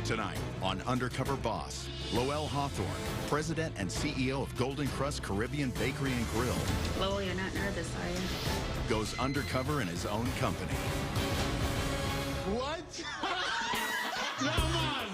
Tonight on Undercover Boss, Lowell Hawthorne, President and CEO of Golden Krust Caribbean Bakery and Grill. Lowell, you're not nervous, are you? Goes undercover in his own company. What? Come on!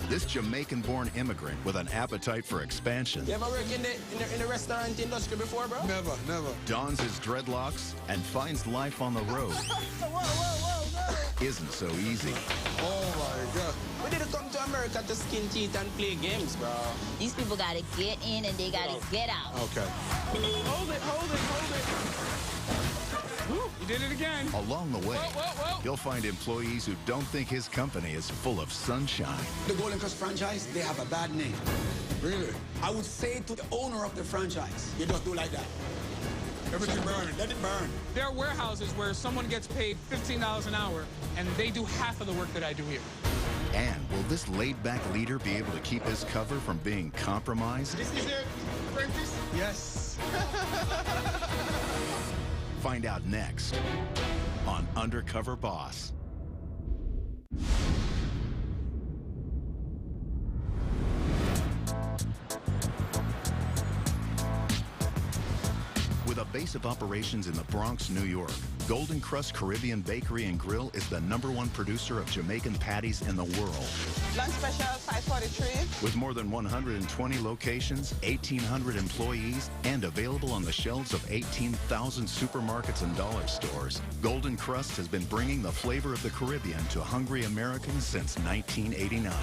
This Jamaican-born immigrant with an appetite for expansion. You ever worked in the restaurant industry before, bro? Never, never. Dons his dreadlocks and finds life on the road. Whoa. Isn't so easy. Oh my God. We didn't come to America to skin teeth and play games, bro. These people gotta get in and they gotta get out. Okay. Hold it. Woo, you did it again. Along the way, Whoa. you'll find employees who don't think his company is full of sunshine. The Golden Krust franchise, they have a bad name. Really? I would say to the owner of the franchise, you just do like that. Everything burn, let it burn. There are warehouses where someone gets paid $15 an hour, and they do half of the work that I do here. And will this laid-back leader be able to keep his cover from being compromised? This is your apprentice? Yes. Find out next on Undercover Boss. With a base of operations in the Bronx, New York, Golden Krust Caribbean Bakery and Grill is the #1 producer of Jamaican patties in the world. Lunch special, 543. With more than 120 locations, 1,800 employees, and available on the shelves of 18,000 supermarkets and dollar stores, Golden Krust has been bringing the flavor of the Caribbean to hungry Americans since 1989.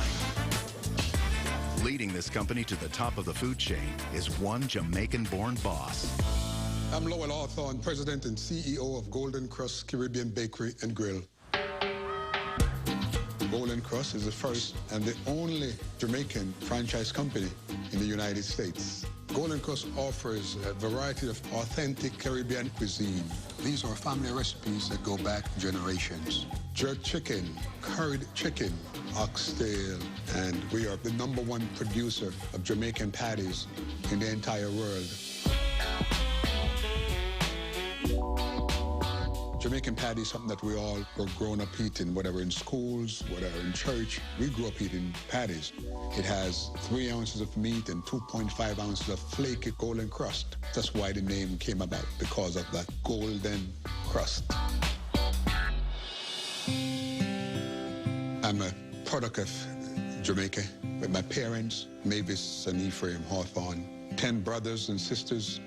Leading this company to the top of the food chain is one Jamaican-born boss. I'm Lowell Hawthorne, President and CEO of Golden Krust Caribbean Bakery and Grill. Golden Krust is the first and the only Jamaican franchise company in the United States. Golden Krust offers a variety of authentic Caribbean cuisine. These are family recipes that go back generations. Jerk chicken, curried chicken, oxtail, and we are the #1 producer of Jamaican patties in the entire world. Jamaican patty is something that we all were grown up eating, whether in schools, whether in church. We grew up eating patties. It has 3 ounces of meat and 2.5 ounces of flaky golden crust. That's why the name came about, because of that golden crust. I'm a product of Jamaica with my parents, Mavis and Ephraim Hawthorne, 10 brothers and sisters.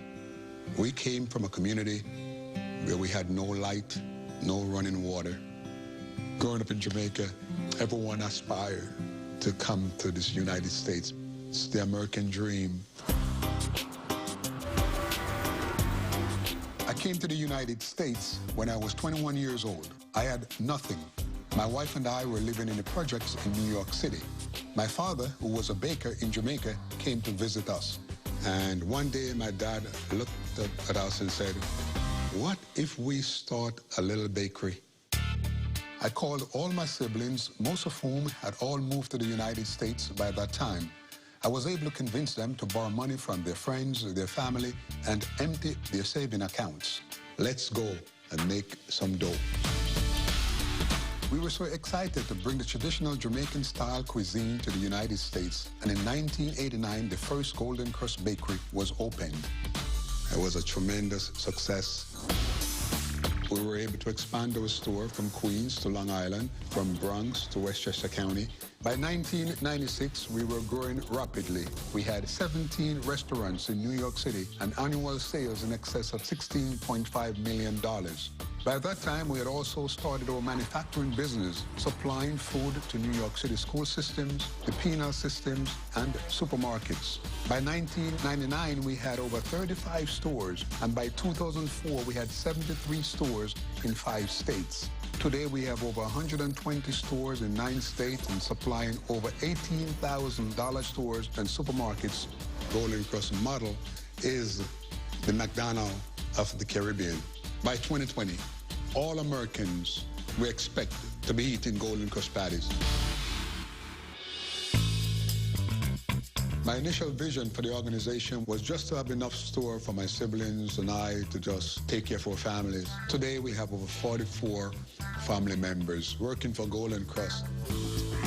We came from a community where we had no light, no running water. Growing up in Jamaica, everyone aspired to come to this United States. It's the American dream. I came to the United States when I was 21 years old. I had nothing. My wife and I were living in the projects in New York City. My father, who was a baker in Jamaica, came to visit us. And one day my dad looked at us and said, "What if we start a little bakery?" I called all my siblings, most of whom had all moved to the United States by that time. I was able to convince them to borrow money from their friends, their family, and empty their saving accounts. Let's go and make some dough. We were so excited to bring the traditional Jamaican-style cuisine to the United States, and in 1989, the first Golden Krust Bakery was opened. It was a tremendous success. We were able to expand our store from Queens to Long Island, from Bronx to Westchester County. By 1996, we were growing rapidly. We had 17 restaurants in New York City and annual sales in excess of $16.5 million. By that time, we had also started our manufacturing business, supplying food to New York City school systems, the penal systems, and supermarkets. By 1999, we had over 35 stores, and by 2004, we had 73 stores in 5 states. Today, we have over 120 stores in 9 states and supplying over 18,000 dollar stores and supermarkets. Golden Krust model is the McDonald's of the Caribbean. By 2020, all Americans we expect to be eating Golden Krust patties. My initial vision for the organization was just to have enough store for my siblings and I to just take care of our families. Today, we have over 44 family members working for Golden Krust.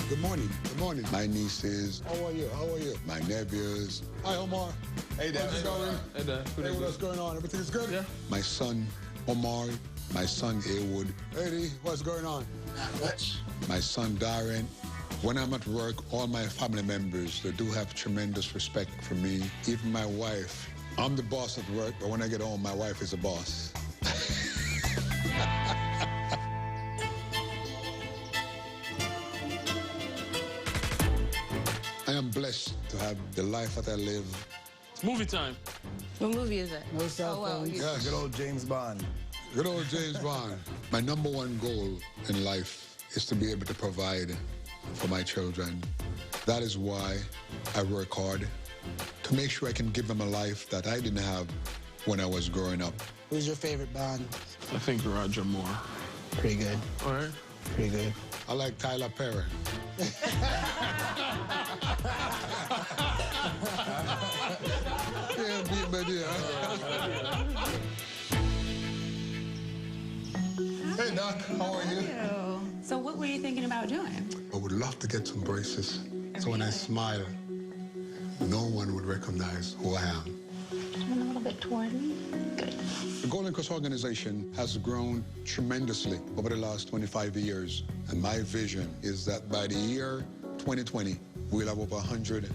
Good morning. Good morning. My nieces. How are you? How are you? My nephews. Hi, Omar. Hey, Dad. How's it going? Hey, Dad. Hey, what's going on? Everything is good? Yeah. My son, Omar. My son, Awood. Hey, what's going on? My son, Darren. When I'm at work, all my family members, they do have tremendous respect for me. Even my wife. I'm the boss at work, but when I get home, my wife is the boss. I am blessed to have the life that I live. Movie time. What movie is it? No cell phones. Yes. Good old James Bond. Good old James Bond. My number one goal in life is to be able to provide for my children. That is why I work hard, to make sure I can give them a life that I didn't have when I was growing up. Who's your favorite Bond? I think Roger Moore. Pretty good. All right. Pretty good. I like Tyler Perry. Yeah, beat my dear. Hey, Doc, how are you? So what were you thinking about doing? I would love to get some braces, so when I smile, no one would recognize who I am. Turn a little bit toward me. Good. The Golden Krust organization has grown tremendously over the last 25 years, and my vision is that by the year 2020, we'll have over 100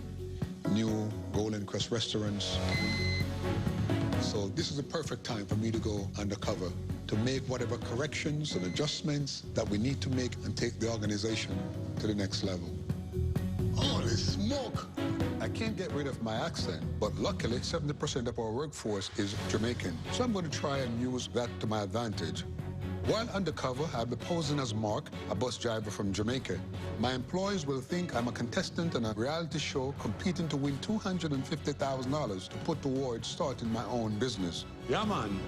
new Golden Krust restaurants. So this is the perfect time for me to go undercover, to make whatever corrections and adjustments that we need to make and take the organization to the next level. Holy smoke! I can't get rid of my accent, but luckily 70% of our workforce is Jamaican. So I'm going to try and use that to my advantage. While undercover, I'll be posing as Mark, a bus driver from Jamaica. My employees will think I'm a contestant in a reality show competing to win $250,000 to put towards starting my own business. Yeah, man.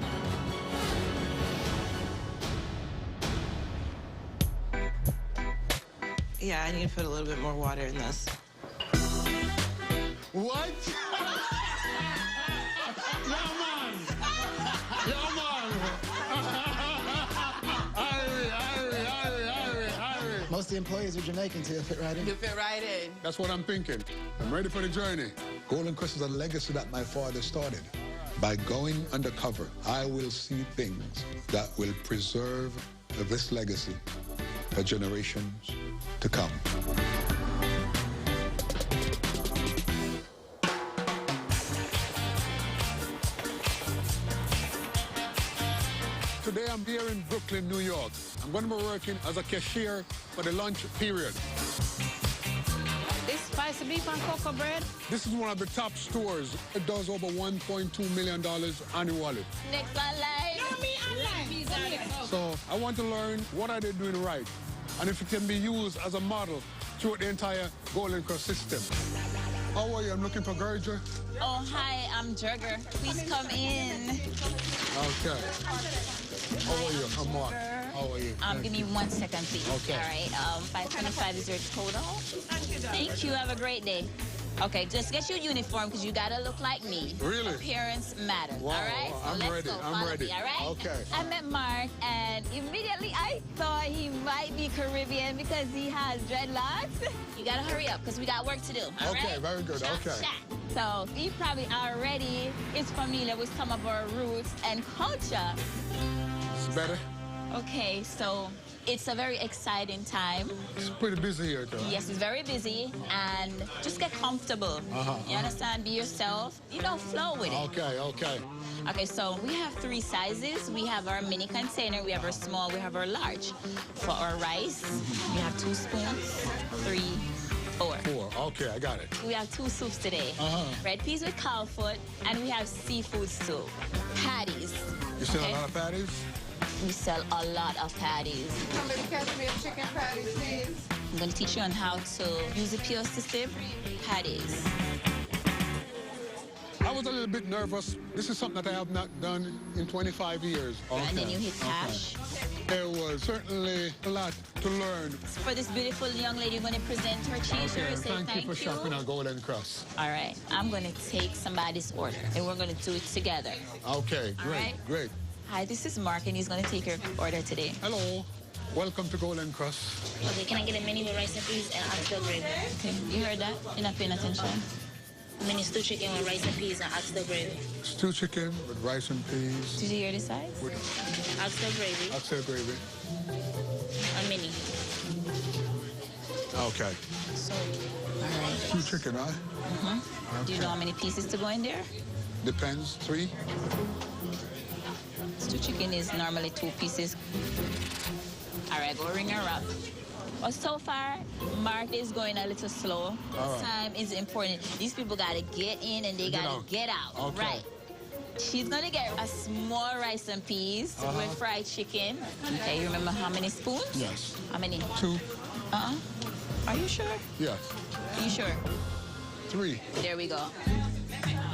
Yeah, I need to put a little bit more water in this. What? Yeah, man. Yeah, man. Most of the employees are Jamaican, so you'll fit right in. You fit right in. That's what I'm thinking. I'm ready for the journey. Golden Krust is a legacy that my father started. By going undercover, I will see things that will preserve this legacy for generations to come. Today I'm here in Brooklyn, New York. I'm going to be working as a cashier for the lunch period. This spicy beef and cocoa bread. This is one of the top stores. It does over $1.2 million annually. Next online. So I want to learn what are they doing right and if it can be used as a model throughout the entire Golden Krust system. How are you? I'm looking for Gerger. Oh, hi, I'm Jurger. Please come in. Okay. How are you? I'm Mark. How are you? Give me 1 second, please. Okay. All right, 525 is your total. Thank you, have a great day. Okay, just get your uniform because you gotta look like me. Really? Appearance matters, Wow, all right? wow, So I'm let's ready, go. I'm Follow ready. me, all right? Okay. I met Mark and immediately I thought he might be Caribbean because he has dreadlocks. You gotta hurry up because we got work to do, all right? Okay, very good, Shot, okay. shot. So he probably already is familiar with some of our roots and culture. It's better. Okay, so it's a very exciting time. It's pretty busy here, though. Yes, it's very busy, and just get comfortable. You understand? Be yourself. You know, flow with it. Okay, okay. Okay, so we have 3 sizes. We have our mini container, we have our small, we have our large. For our rice, we have 2 spoons, 3, 4. 4, okay, I got it. We have 2 soups today. Red peas with cow foot, and we have seafood soup. Patties. You sell okay? a lot of patties? We sell a lot of patties. Somebody catch me a chicken patty, please. I'm going to teach you on how to use the POS system. Patties. I was a little bit nervous. This is something that I have not done in 25 years. Okay. And then you hit cash. There was was certainly a lot to learn. For this beautiful young lady, you're going to present her cheese. Okay, Say thank you for shopping at Golden Krust. All right, I'm going to take somebody's order, and we're going to do it together. Okay, All great, right. great. Hi, this is Mark, and he's going to take your order today. Hello, welcome to Golden Krust. Okay, can I get a mini with rice and peas and oxtail gravy? Okay, you heard that? You're not paying attention. Mini stew chicken with rice and peas and oxtail gravy. Stew chicken with rice and peas. Did you hear the size? Oxtail gravy. Oxtail gravy. A mini. Okay. So, all right. Stew chicken, huh? Mm-hmm. Do you know how many pieces to go in there? Depends, 3. Stew chicken is normally 2 pieces. All right, go ring her up. But so far, Mark is going a little slow. Right. Time is important. These people got to get in and they got to get out. Okay. Right. She's going to get a small rice and peas with fried chicken. Okay, you remember how many spoons? Yes. How many? 2. Are you sure? Yes. Are you sure? 3. There we go.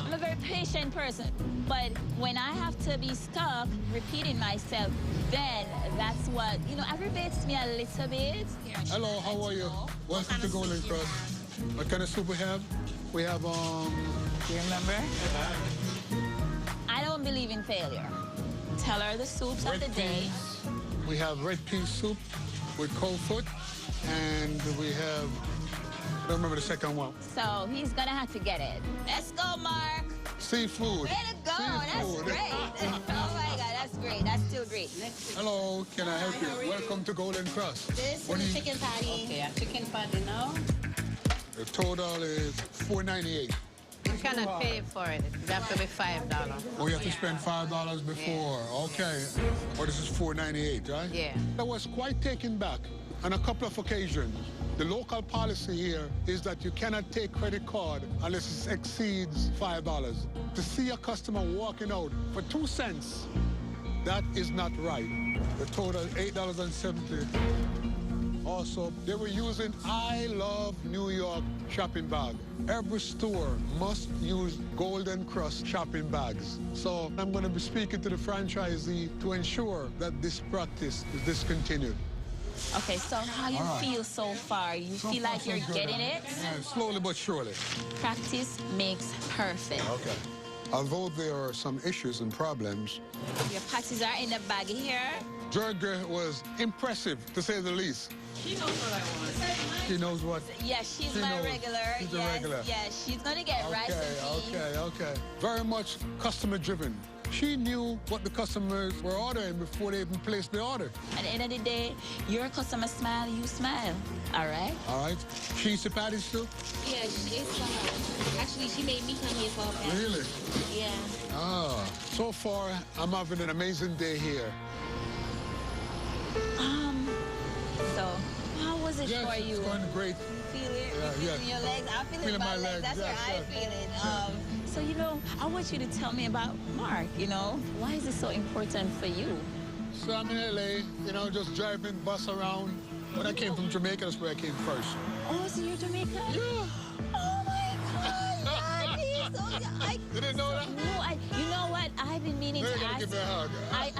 I'm a very patient person, but when I have to be stuck repeating myself, then that's what, aggravates me a little bit. Hello, how are you? Welcome to Golden Krust. What kind of soup we have? We have, Do you remember? I don't believe in failure. Tell her the soups of the day. We have red pea soup with cold foot, and we have, I don't remember the second one. So he's gonna have to get it. Let's go, Mark. Seafood. Way to go, that's great. Oh my God, that's great. That's still great. Hello, can I help you? Welcome to Golden Krust. This is chicken patty. Okay, a chicken patty now. The total is $4.98. You cannot pay for it. It have to be $5. Oh, you have to spend $5 before. Okay. Oh, this is $4.98, right? Yeah. I was quite taken back on a couple of occasions. The local policy here is that you cannot take credit card unless it exceeds $5. To see a customer walking out for 2 cents, that is not right. The total is $8.70. Also, they were using I Love New York shopping bag. Every store must use Golden Krust shopping bags. So I'm going to be speaking to the franchisee to ensure that this practice is discontinued. Okay, so how you feel so far? You feel like you're getting it? Yeah, slowly but surely. Practice makes perfect. Okay. Although there are some issues and problems, Your patties are in the bag here. Jerger was impressive, to say the least. She knows what I want. She knows what? Yeah, she's She my knows. regular. She's a yes, regular. yes, she's gonna get rice and peas. Okay. Very much customer-driven. She knew what the customers were ordering before they even placed the order. At the end of the day, your customer smile, you smile. All right? All right. She eats the patties too? Yeah, it's actually she made me come here for a patty. Really? Yeah. So far, I'm having an amazing day here. So, how was it Yes, for you? it's going great. You feel it? Yeah, You feeling yeah. your legs? I'm feeling, Feeling my my legs. legs, That's yes, where I yes. feel it. So, I want you to tell me about Mark, Why is it so important for you? So I'm in LA, just driving bus around. When I came from Jamaica, that's where I came first. Oh, so you're Jamaican? Yeah. Oh, my God. You didn't know that? No, you know what? I've been meaning You're to gonna ask give me a hug. I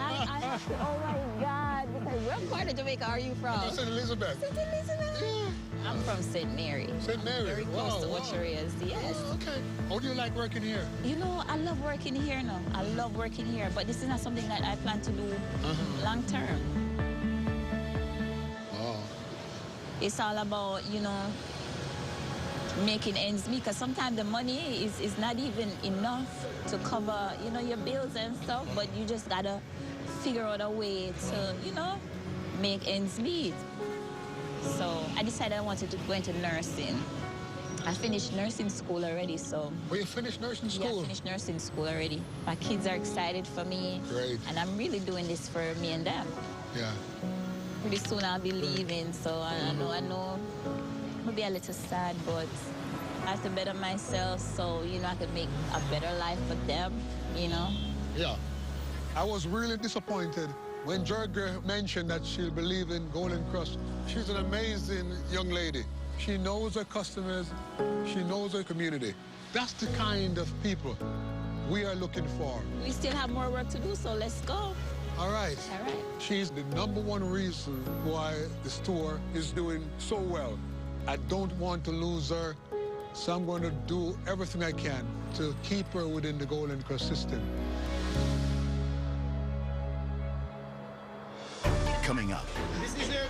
have to, oh, my God. Because what part of Jamaica are you from? St. Elizabeth. St. Elizabeth? Yeah. I'm from St. Mary. St. Mary. Very close to what you're is, yes. Oh, okay. How do you like working here? I love working here now. I love working here, but this is not something that I plan to do long term. Oh. It's all about, making ends meet, because sometimes the money is not even enough to cover, your bills and stuff, but you just gotta figure out a way to, make ends meet. So I decided I wanted to go into nursing. I finished nursing school already, so... Well, you finished nursing school? Yeah, I finished nursing school already. My kids are excited for me. Great. And I'm really doing this for me and them. Yeah. Pretty soon I'll be leaving, so I know I'll be a little sad, but I have to better myself so, I can make a better life for them, Yeah. I was really disappointed when Jerger mentioned that she'll be leaving Golden Krust. She's an amazing young lady. She knows her customers. She knows her community. That's the kind of people we are looking for. We still have more work to do, so let's go. All right. All right. She's the #1 reason why the store is doing so well. I don't want to lose her, so I'm going to do everything I can to keep her within the Golden Krust system. Coming up, This is your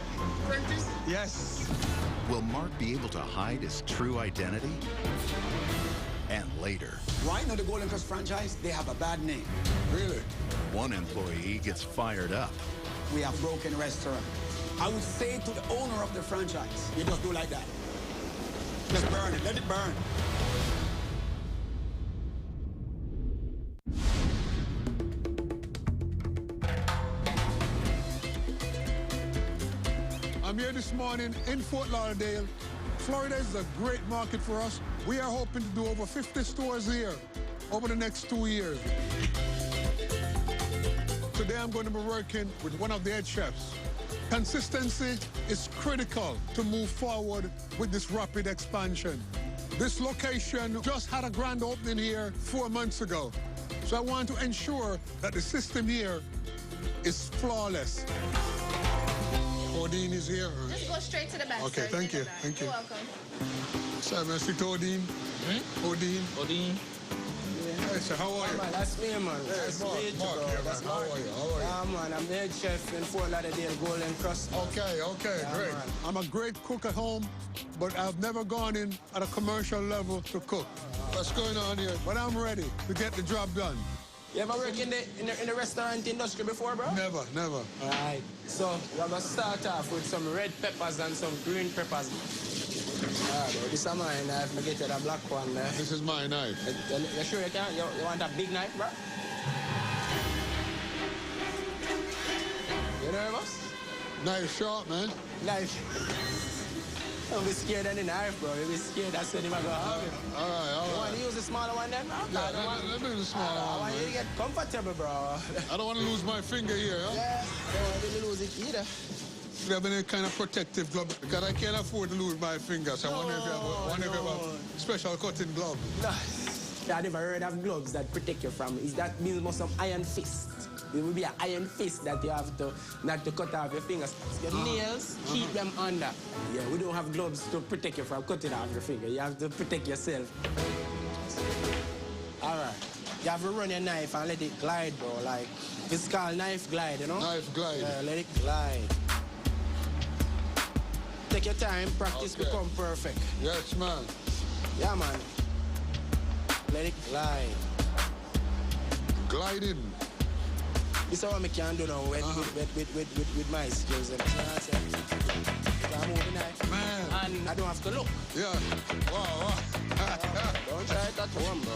apprentice? Yes. will Mark be able to hide his true identity? And later, Right now, the Golden Krust franchise, they have a bad name. Really? one employee gets fired up. We have broken restaurant. I would say to the owner of the franchise, you just do like that. Just burn it, let it burn. I'm here this morning in Fort Lauderdale. Florida is a great market for us. We are hoping to do over 50 stores here over the next 2 years. Today I'm going to be working with one of the head chefs. Consistency is critical to move forward with this rapid expansion. This location just had a grand opening here 4 months ago. So I want to ensure that the system here is flawless. Odin is here. Just go straight to the back. Okay, sir. thank In you, the back. thank you. You're welcome. Sir, may I speak to Odin? Odin. Odin. Hey, sir, how are you? Man, that's me, man. Hey, Nice to Mark, meet you, Mark, bro. yeah, That's man. How Mark. are you? How are you? Yeah, man. I'm the head chef in Fort Lauderdale Golden Krust. Okay, okay, Yeah, great. man. I'm a great cook at home, but I've never gone in at a commercial level to cook. What's going on here? But I'm ready to get the job done. You ever work in the restaurant industry before, bro? Never, never. All right. So we're gonna start off with some red peppers and some green peppers. Ah, bro, this is my knife. I get you the black one, man. This is my knife. You sure you can? You want a big knife, bro? You nervous? Knife sharp, man. Knife. Don't be scared of the knife, bro. You'll be scared. That's when you're going to have it. All right, all You right. want to use the smaller one then, bro? Yeah, let me do the small I one, want you to man. get comfortable, bro. I don't want to lose my finger here, huh? Yeah, don't want you to lose it either. Do you have any kind of protective glove? Because I can't afford to lose my finger, so I wonder if you have a special cutting glove. No. I never heard of gloves that protect you from. Is that means most of iron fist? It will be an iron fist that you have to not to cut off your fingers. Your nails, keep them under. Yeah, we don't have gloves to protect you from cutting off your finger. You have to protect yourself. All right. You have to run your knife and let it glide, bro. Like, it's called knife glide, you know? Knife glide. Yeah, let it glide. Take your time, practice become perfect. Yes, man. Yeah, man. Let it glide. Gliding. This is what I can do now with my skills. You know what I'm saying? I move the knife. Man. And I don't have to look. Yeah. Wow, wow. Don't try it at home, bro.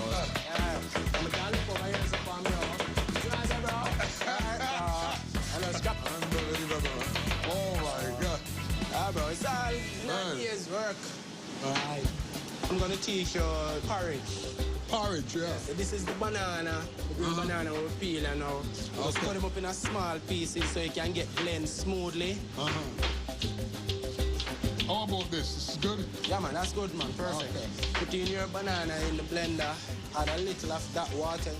I'm going to look over here for me, bro. You know what I'm saying, bro? And I'll scrap. Unbelievable. Oh, my God. Ah, bro, it's all Man. 9 years work. All right. I'm going to teach you porridge. Porridge, yeah. So this is the banana. The green banana we peel and now. Just cut them up in a small pieces so you can get blend smoothly. How about this? This is good? Yeah, man, that's good, man. Perfect. Okay. Put in your banana in the blender, add a little of that water.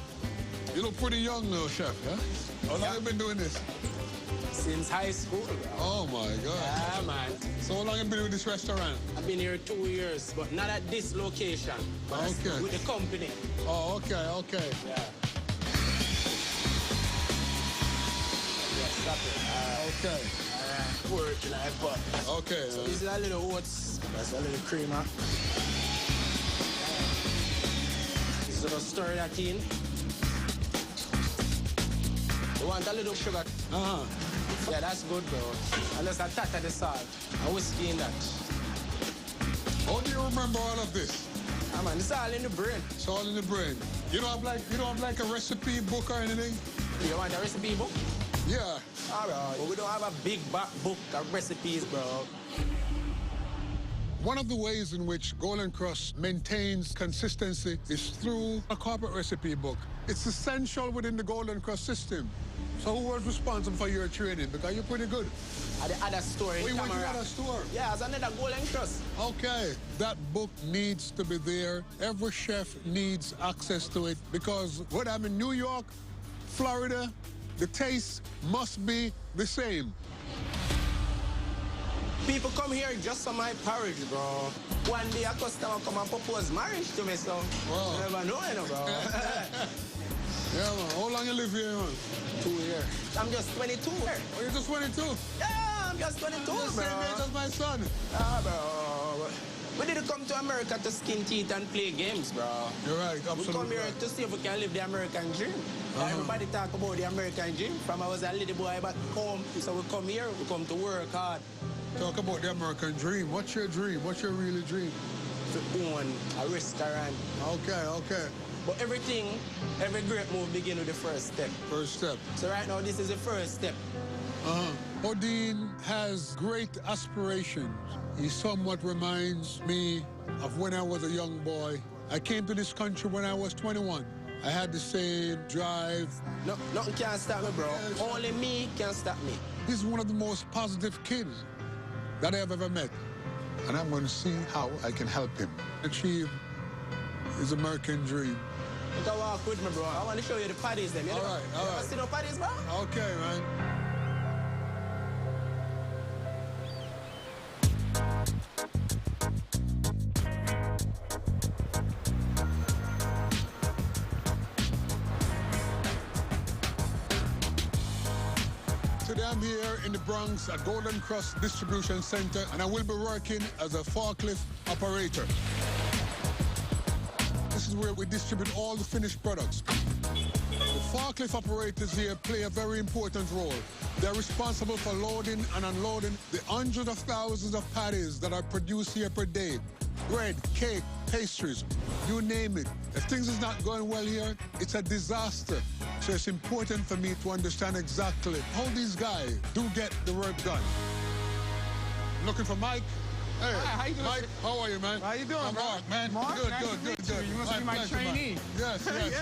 You look pretty young now, chef, yeah? How long have you been doing this? Since high school, bro. Oh, my God. Yeah, man. So how long have you been with this restaurant? I've been here 2 years, but not at this location. But Okay. with the company. Oh, okay, okay. Yeah. Yeah, stop it. Okay. Pour it in a pot. Okay. So this is a little oats. That's a little creamer. So just stir that in. You want a little sugar. Yeah, that's good, bro. And just a touch of the salt. And whiskey in that. How do you remember all of this? Ah, man, it's all in the brain. It's all in the brain. You don't have like a recipe book or anything? You want a recipe book? Yeah. All right. But we don't have a big back book of recipes, bro. One of the ways in which Golden Krust maintains consistency is through a corporate recipe book. It's essential within the Golden Krust system. So who was responsible for your training? Because you're pretty good. At the other store in We went to Tamarack. the other store. Yeah, it's another Golden Krust. Okay, that book needs to be there. Every chef needs access to it because whether I'm in New York, Florida, the taste must be the same. People come here just for my porridge, bro. One day a customer come and propose marriage to me, so Wow. you never know, bro. Yeah, man. How long you live here, man? 2 years. I'm just 22. Oh, you're just 22? Yeah, I'm just 22, You're the bro. same age as my son. Ah, bro. We didn't come to America to skin teeth and play games, bro. You're right, absolutely. We come here right. to see if we can live the American dream. Everybody talk about the American dream. From I was a little boy back home, so we come here, we come to work hard. Talk about the American dream. What's your dream? What's your really dream? To own a restaurant. Okay, okay. But everything, every great move begins with the first step. First step. So right now, this is the first step. Odin has great aspirations. He somewhat reminds me of when I was a young boy. I came to this country when I was 21. I had the same drive. No, nothing can stop me, bro. Only me can stop me. He's one of the most positive kids that I have ever met. And I'm going to see how I can help him achieve his American dream. You can walk with me, bro. I want to show you the patties, them. All right, all right. See no patties, bro? Okay, man. Today I'm here in the Bronx at Golden Krust Distribution Center, and I will be working as a forklift operator. This is where we distribute all the finished products. The forklift operators here play a very important role. They're responsible for loading and unloading the hundreds of thousands of patties that are produced here per day. Bread, cake, pastries, you name it. If things is not going well here, it's a disaster. So it's important for me to understand exactly how these guys do get the work done. Looking for Mike. Hey, Hi, how you doing? Mike, how are you, man? How you doing, I'm bro? Mark, man. Mark, Good, nice good, to good, meet good. you. You must be my pleasure, man. trainee. Yes, yes,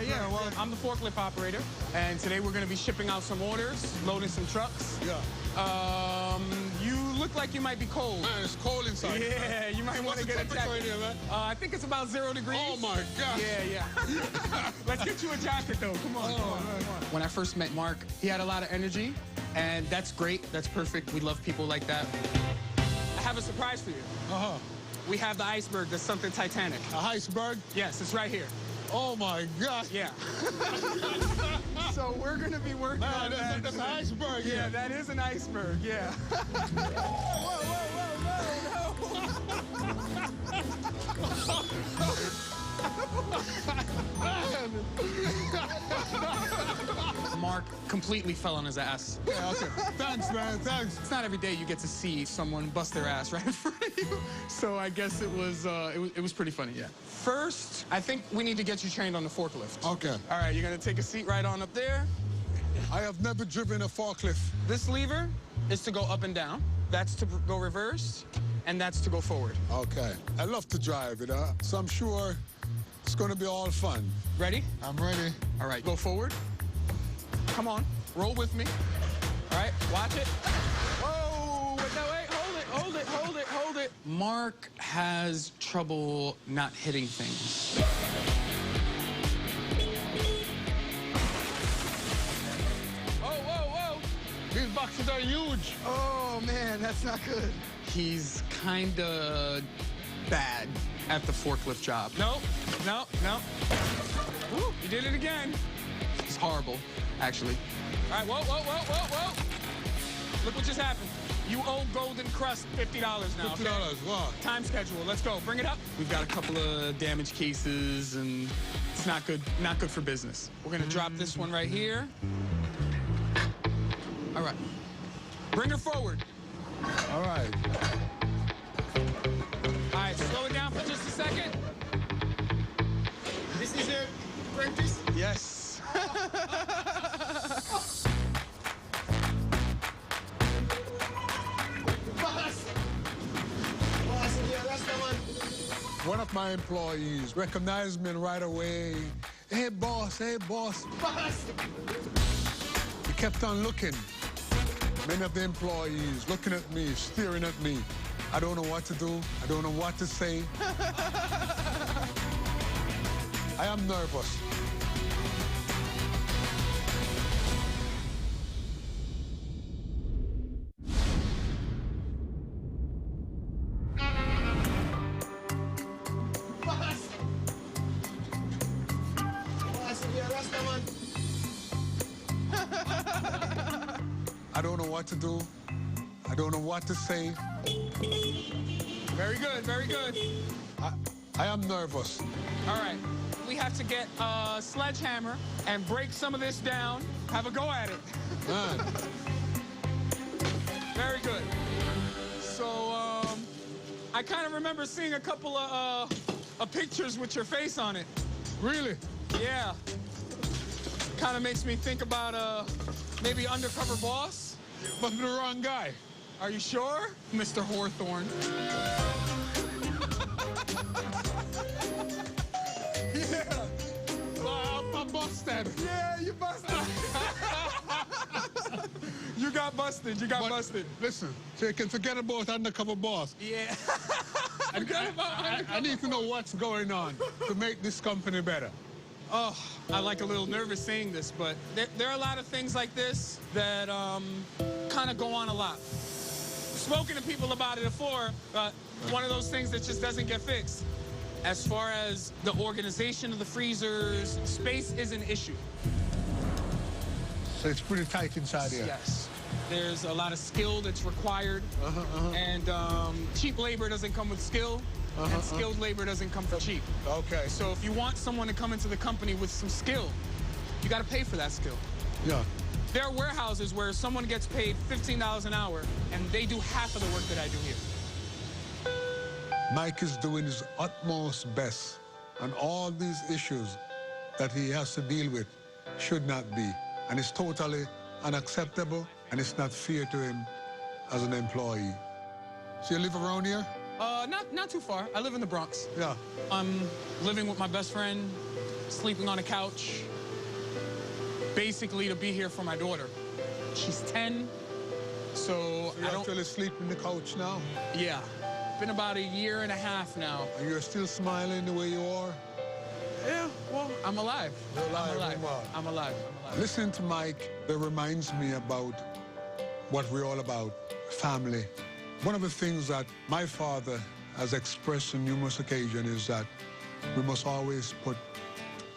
yes. Well, I'm the forklift operator, and today we're going to be shipping out some orders, loading some trucks. Yeah. You look like you might be cold. Man, it's cold inside. Yeah, you might want to get a jacket. Here, man? I think it's about 0 degrees. Oh, my God. Yeah. Let's get you a jacket, though. Come on, come on. When I first met Mark, he had a lot of energy, and that's great. That's perfect. We love people like that. I have a surprise for you. Uh-huh. We have the iceberg. That's something Titanic. A iceberg? Yes, it's right here. Oh, my God. Yeah. So we're going to be working on that. That's an iceberg. Yeah, that is an iceberg, yeah. Mark completely fell on his ass. Yeah, okay. Thanks, man. Thanks. It's not every day you get to see someone bust their ass right in front of you. So I guess it was pretty funny, yeah. First, I think we need to get you trained on the forklift. Okay. All right, you're gonna take a seat right on up there. I have never driven a forklift. This lever is to go up and down. That's to go reverse, and that's to go forward. Okay. I love to drive it, so I'm sure it's going to be all fun. Ready? I'm ready. All right, go forward. Come on, roll with me. All right, watch it. Whoa, wait, hold it. Mark has trouble not hitting things. Whoa. These boxes are huge. Oh, man, that's not good. He's kinda bad at the forklift job. No. Woo, you did it again. It's horrible, actually. All right, whoa. Look what just happened. You owe Golden Krust $50 now, $50, okay? wow. Time schedule, let's go. Bring it up. We've got a couple of damage cases, and it's not good for business. We're gonna drop this one right here. All right. Bring her forward. All right. All right, slow it down for just a second. This is your apprentice? Yes. One of my employees recognized me right away. Hey, boss. Boss. He kept on looking. Many of the employees looking at me, staring at me. I don't know what to do. I don't know what to say. I am nervous. what to do. I don't know what to say. Very good, very good. I am nervous. All right, we have to get a sledgehammer and break some of this down. Have a go at it. Man. Very good. So, I kind of remember seeing a couple of pictures with your face on it. Really? Yeah. Kind of makes me think about maybe Undercover Boss. Must be the wrong guy. Are you sure, Mr. Hawthorne? Yeah. I'm busted. Yeah, you busted. You got busted. You got busted. Listen, so you can forget about Undercover Boss. Yeah. I need to know what's going on to make this company better. Oh, I like a little nervous saying this, but there are a lot of things like this that kind of go on a lot. Spoken to people about it before, one of those things that just doesn't get fixed. As far as the organization of the freezers, space is an issue. So it's pretty tight inside here. Yes. There's a lot of skill that's required, and cheap labor doesn't come with skill, and skilled labor doesn't come for cheap. Okay. So if you want someone to come into the company with some skill, you got to pay for that skill. Yeah. There are warehouses where someone gets paid $15 an hour, and they do half of the work that I do here. Mike is doing his utmost best, and all these issues that he has to deal with should not be. And it's totally unacceptable, and it's not fair to him as an employee. So you live around here? Not too far. I live in the Bronx. Yeah. I'm living with my best friend, sleeping on a couch, basically to be here for my daughter. She's 10, so you I don't... actually sleep in the couch now? Yeah. Been about 1.5 years now. And you're still smiling the way you are? Yeah, well, I'm alive. You're alive. I'm alive. I'm alive. Listening to Mike, that reminds me about what we're all about, family. One of the things that my father has expressed on numerous occasions is that we must always put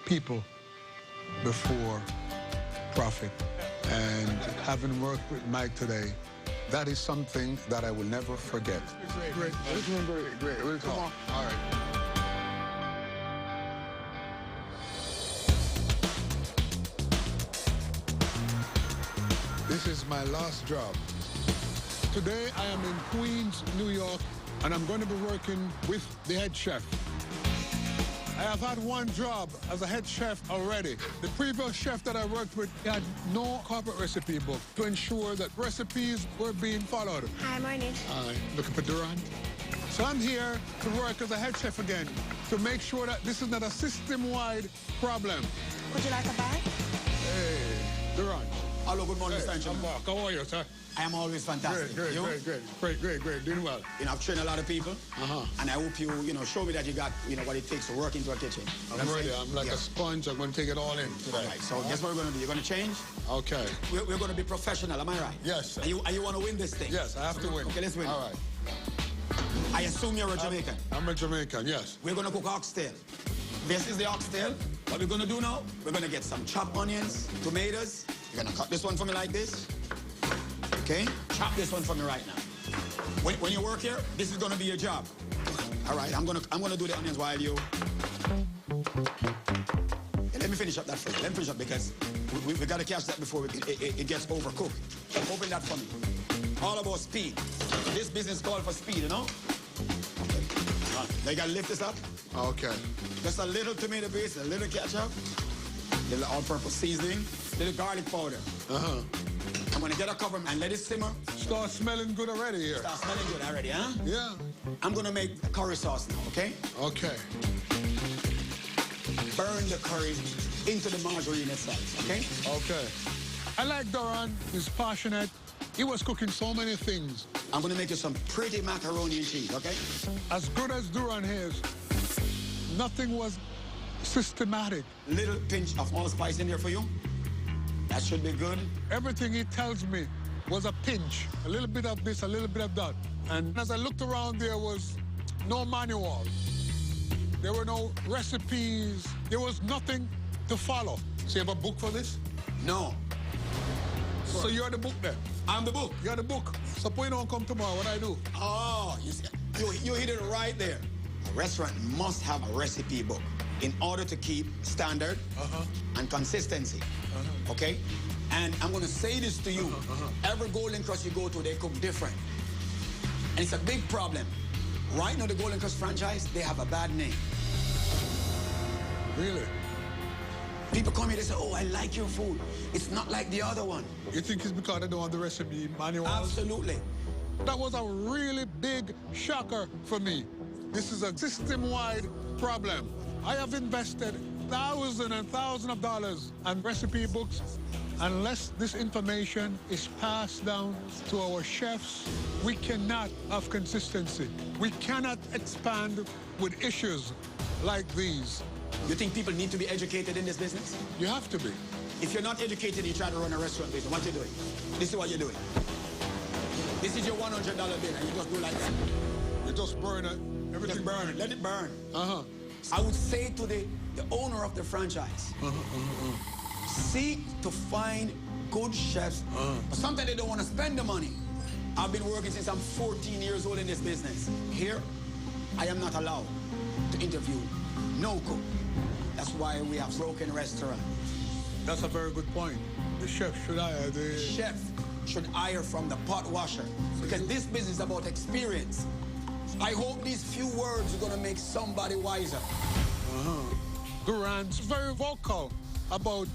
people before profit. And having worked with Mike today, that is something that I will never forget. Great. Great. We'll come on. All right. This is my last job. Today I am in Queens, New York, and I'm going to be working with the head chef. I have had one job as a head chef already. The previous chef that I worked with had no corporate recipe book to ensure that recipes were being followed. Hi, morning. Hi, looking for Durant. So I'm here to work as a head chef again to make sure that this is not a system-wide problem. Would you like a bag? Hey, Durant. Hello, good morning, Mr. I'm Mark. How are you, sir? I am always fantastic. Great. Doing well. You know, I've trained a lot of people, and I hope you show me that you got, what it takes to work into a kitchen. I'm ready. I'm like a sponge. I'm going to take it all in today. All right, so guess what we're going to do? You're going to change? Okay. We're going to be professional, am I right? Yes, sir. And you want to win this thing? Yes, I have to win. Okay, let's win. All right. I assume you're a Jamaican. I'm a Jamaican, yes. We're going to cook oxtail. This is the oxtail. What we're going to do now, we're going to get some chopped onions, tomatoes. You're going to cut this one for me like this. Okay? Chop this one for me right now. When you work here, this is going to be your job. All right, I'm going to do the onions while you... Yeah, let me finish up that first. Let me finish up because we got to catch that before it gets overcooked. Open that for me. All about speed. This business called for speed, you know? Okay. Now you got to lift this up. Okay. Just a little tomato paste, a little ketchup, a little all-purpose seasoning, a little garlic powder. I'm going to get a cover and let it simmer. Start smelling good already here. Start smelling good already, huh? Yeah. I'm going to make curry sauce now, okay? Okay. Burn the curry into the margarine itself, okay? Okay. I like Doran. He's passionate. He was cooking so many things. I'm going to make you some pretty macaroni and cheese, okay? As good as Duran is, nothing was systematic. Little pinch of allspice in there for you. That should be good. Everything he tells me was a pinch. A little bit of this, a little bit of that. And as I looked around, there was no manual. There were no recipes. There was nothing to follow. So you have a book for this? No. So you're the book then? I'm the book. You're the book. Suppose you don't come tomorrow, what I do? Oh, you hit it right there. A restaurant must have a recipe book in order to keep standard and consistency. Okay? And I'm going to say this to you. Every Golden Krust you go to, they cook different. And it's a big problem. Right now, the Golden Krust franchise, they have a bad name. Really? People come here, they say, oh, I like your food. It's not like the other one. You think it's because they don't have the recipe manual? Absolutely. That was a really big shocker for me. This is a system-wide problem. I have invested thousands and thousands of dollars on recipe books. Unless this information is passed down to our chefs, we cannot have consistency. We cannot expand with issues like these. You think people need to be educated in this business? You have to be. If you're not educated, you try to run a restaurant business, what you doing? This is what you're doing. This is your $100 bill, and you just do like that. You just burn it. Everything just burn it. Let it burn. Uh-huh. I would say to the owner of the franchise, seek to find good chefs. But sometimes they don't want to spend the money. I've been working since I'm 14 years old in this business. Here, I am not allowed to interview no cook. That's why we have broken restaurant. That's a very good point. The chef should hire the... Chef should hire from the pot washer. Because this business is about experience. I hope these few words are going to make somebody wiser. Durant's very vocal about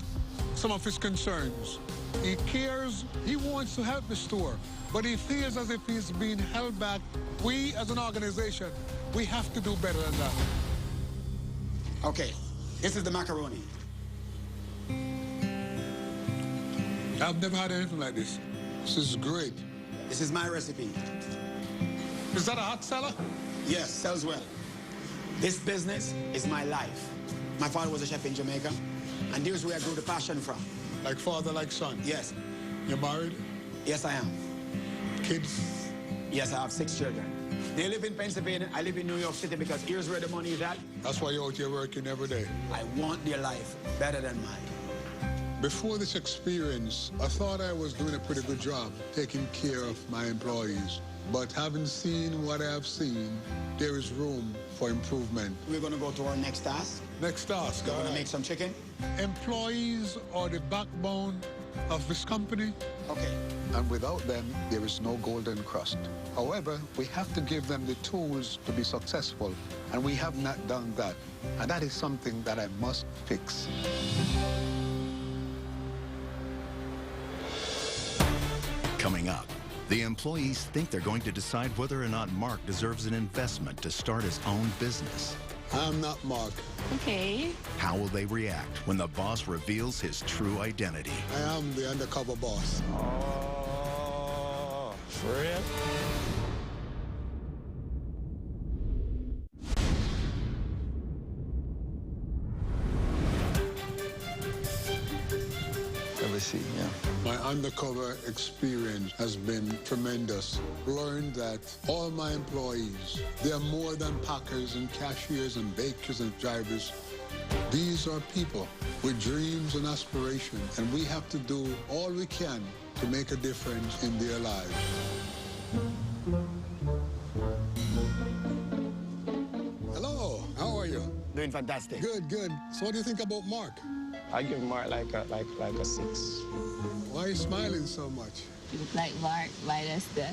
some of his concerns. He cares, he wants to help the store, but he feels as if he's being held back. We, as an organization, we have to do better than that. Okay, this is the macaroni. I've never had anything like this. This is great. This is my recipe. Is that a hot seller? Yes, sells well. This business is my life. My father was a chef in Jamaica, and there's where I grew the passion from. Like father, like son? Yes. You're married? Yes, I am. Kids? Yes, I have 6 children. They live in Pennsylvania. I live in New York City because here's where the money is at. That's why you're out here working every day. I want their life better than mine. Before this experience, I thought I was doing a pretty good job taking care of my employees. But having seen what I have seen, there is room for improvement. We're going to go to our next task. Next task. We're going to make some chicken. Employees are the backbone of this company. Okay. And without them, there is no Golden Krust. However, we have to give them the tools to be successful, and we have not done that. And that is something that I must fix. Coming up, the employees think they're going to decide whether or not Mark deserves an investment to start his own business. I'm not Mark. Okay. How will they react when the boss reveals his true identity? I am the undercover boss. Oh, for real? Yeah. My undercover experience has been tremendous. Learned that all my employees, they are more than packers and cashiers and bakers and drivers. These are people with dreams and aspirations, and we have to do all we can to make a difference in their lives. Hello, how are you? Doing fantastic. Good, good. So what do you think about Mark? I give Mark like a 6. Why are you smiling so much? You look like Mark, right, Esther?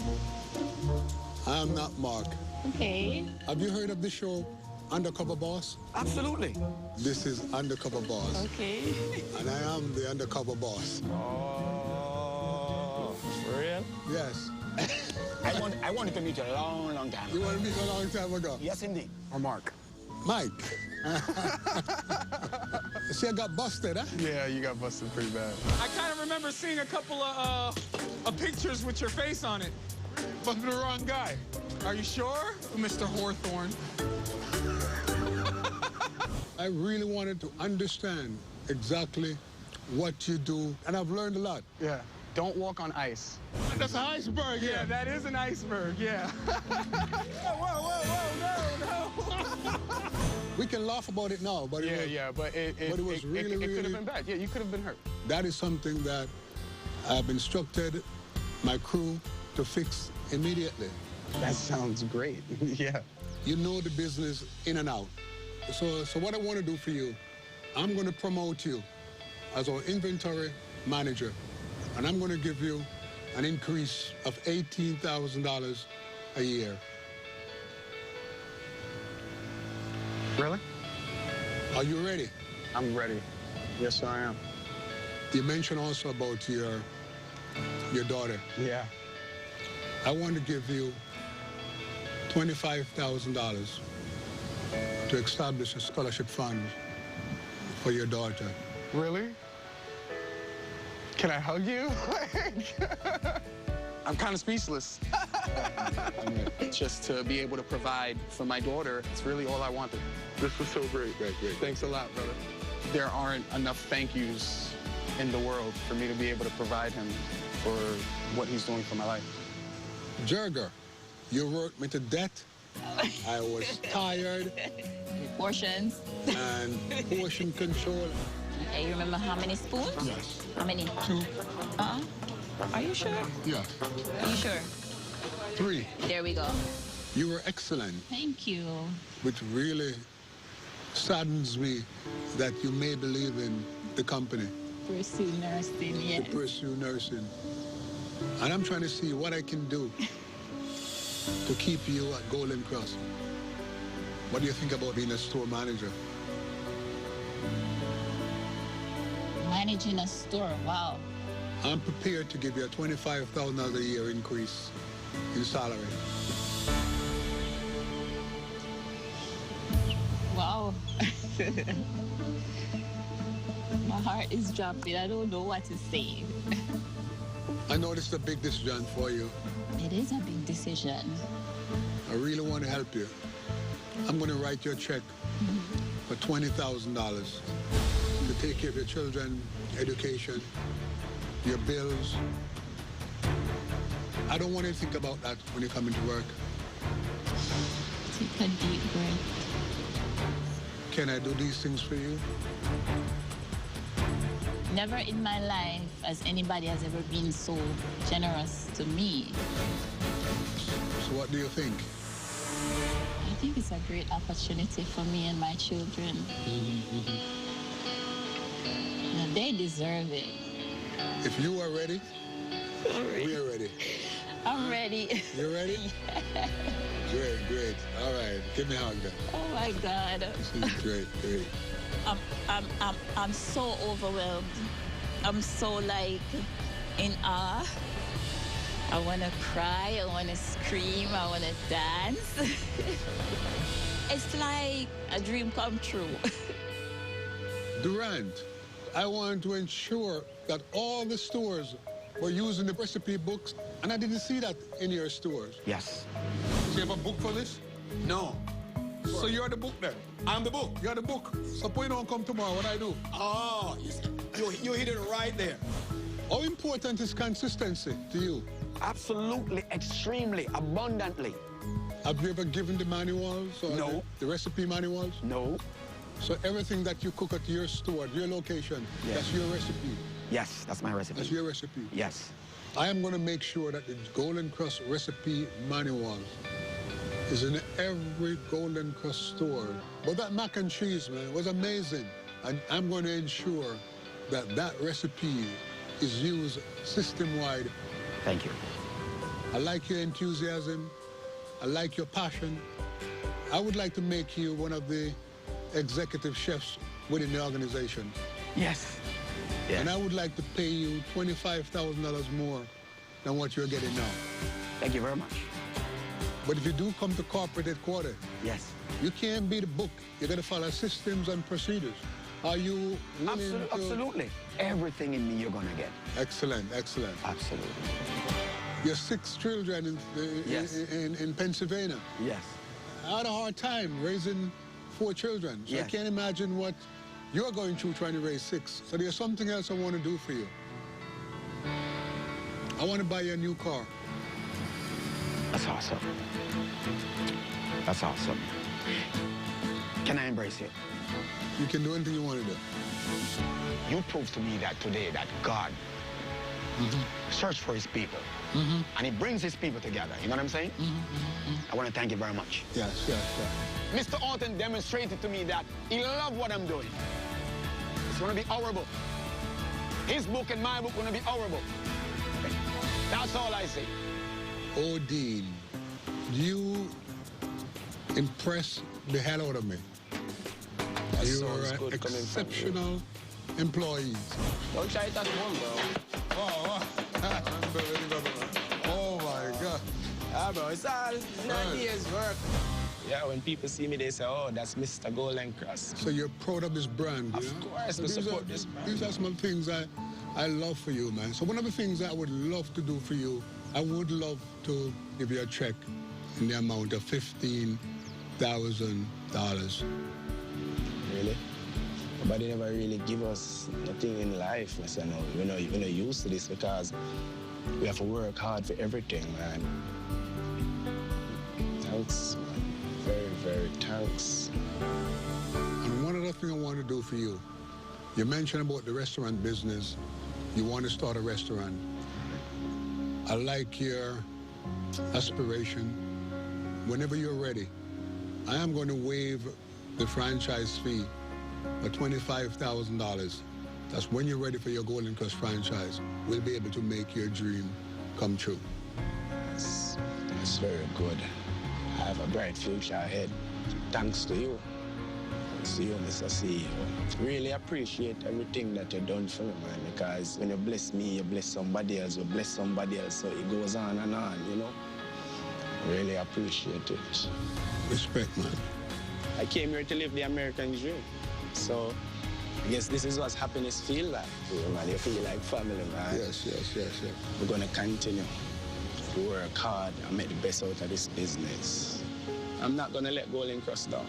I'm not Mark. Okay. Have you heard of the show Undercover Boss? Absolutely. This is Undercover Boss. Okay. And I am the undercover boss. Oh, for real? Yes. I wanted to meet you a long, long time ago. You want to meet me a long time ago? Yes, indeed. Or Mark. Mike. See, I got busted, huh? Yeah, you got busted pretty bad. I kind of remember seeing a couple of pictures with your face on it. But the wrong guy. Are you sure, Mr. Hawthorne? I really wanted to understand exactly what you do, and I've learned a lot. Yeah. Don't walk on ice. That's an iceberg, Yeah, that is an iceberg, yeah. Whoa. We can laugh about it now, but but it was really, it could really... have been bad. Yeah, you could have been hurt. That is something that I've instructed my crew to fix immediately. That sounds great. Yeah. You know the business in and out. So what I want to do for you, I'm going to promote you as our inventory manager, and I'm going to give you an increase of $18,000 a year. Really? Are you ready? I'm ready. Yes, sir, I am. You mentioned also about your daughter. Yeah. I want to give you $25,000 to establish a scholarship fund for your daughter. Really? Can I hug you? I'm kind of speechless. Just to be able to provide for my daughter, it's really all I wanted. This was so great. Great. Thanks a lot, brother. There aren't enough thank yous in the world for me to be able to provide him for what he's doing for my life. Jurger, you worked me to death. I was tired. Portions. And portion control. Okay, you remember how many spoons? Yes. How many? 2. Are you sure? Yeah. Are you sure? 3. There we go. You were excellent. Thank you. Which really saddens me that you may believe in the company. Pursue nursing, yes. To pursue nursing. And I'm trying to see what I can do to keep you at Golden Krust. What do you think about being a store manager? Managing a store, wow. I'm prepared to give you a $25,000 a year increase in salary. Wow. My heart is dropping. I don't know what to say. I know this is a big decision for you. It is a big decision. I really want to help you. I'm going to write you a check for $20,000 to take care of your children, education, your bills. I don't want you to think about that when you come into work. Take a deep breath. Can I do these things for you? Never in my life has anybody has ever been so generous to me. So what do you think? I think it's a great opportunity for me and my children. They deserve it. If you are ready, we are ready. I'm ready. You ready? Yeah. Great. All right, give me a hug then. Oh my God. Great. I'm so overwhelmed. I'm so like in awe. I want to cry. I want to scream. I want to dance. It's like a dream come true. Durant, I want to ensure that all the stores were using the recipe books, and I didn't see that in your stores. Yes. So you have a book for this? No. So you're the book then? I'm the book. You're the book. Suppose you don't come tomorrow, what I do? Oh, you hit it right there. How important is consistency to you? Absolutely, extremely, abundantly. Have you ever given the manuals or No. the recipe manuals? No. So everything that you cook at your store, at your location, that's your recipe? Yes, that's my recipe. That's your recipe? Yes. I am going to make sure that the Golden Krust recipe manual is in every Golden Krust store. But that mac and cheese, man, was amazing. And I'm going to ensure that that recipe is used system-wide. Thank you. I like your enthusiasm. I like your passion. I would like to make you one of the executive chefs within the organization. Yes. And I would like to pay you $25,000 more than what you're getting now. Thank you very much. But if you do come to corporate headquarters, yes, you can't be the book. You got to follow systems and procedures. Are you willing to... Absolutely. Everything in me you're going to get. Excellent. Absolutely. Your 6 children in Pennsylvania. Yes. I had a hard time raising 4 children. So I can't imagine what you're going through trying to raise 6. So there's something else I want to do for you. I want to buy you a new car. That's awesome. That's awesome. Can I embrace you? You can do anything you want to do. You proved to me that today that God search for his people. And he brings his people together. You know what I'm saying? I want to thank you very much. Yes, yes, yes. Mr. Hawthorne demonstrated to me that he loved what I'm doing. It's going to be our book. His book and my book going to be our book. That's all I say. Oh, Dean, you impress the hell out of me. You are an exceptional employee. Don't try it at home, bro. Oh, my God. Yeah, bro, it's all not years work. Yeah, when people see me, they say, oh, that's Mr. Golden Krust. So you're proud of this brand, you know? Of course, we support this brand. These are some of the things I love for you, man. So one of the things I would love to do for you, I would love to give you a check in the amount of $15,000. Really? Nobody never really give us nothing in life. I say, no, we're not used to this because we have to work hard for everything, man. Thanks, man. Very, very thanks. And one other thing I want to do for you, you mentioned about the restaurant business. You want to start a restaurant. I like your aspiration. Whenever you're ready, I am going to waive the franchise fee of $25,000. That's when you're ready for your Golden Krust franchise. We'll be able to make your dream come true. That's very good. I have a bright future ahead. Thanks to you. Thanks to you, Mr. CEO. Really appreciate everything that you've done for me, man, because when you bless me, you bless somebody else, you bless somebody else, so it goes on and on, you know? Really appreciate it. Respect, man. I came here to live the American dream. So I guess this is what happiness feel like, man. You feel like family, man. Yes, yes, yes, yes. We're going to continue to work hard and make the best out of this business. I'm not going to let Golden Krust down.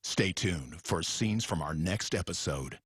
Stay tuned for scenes from our next episode.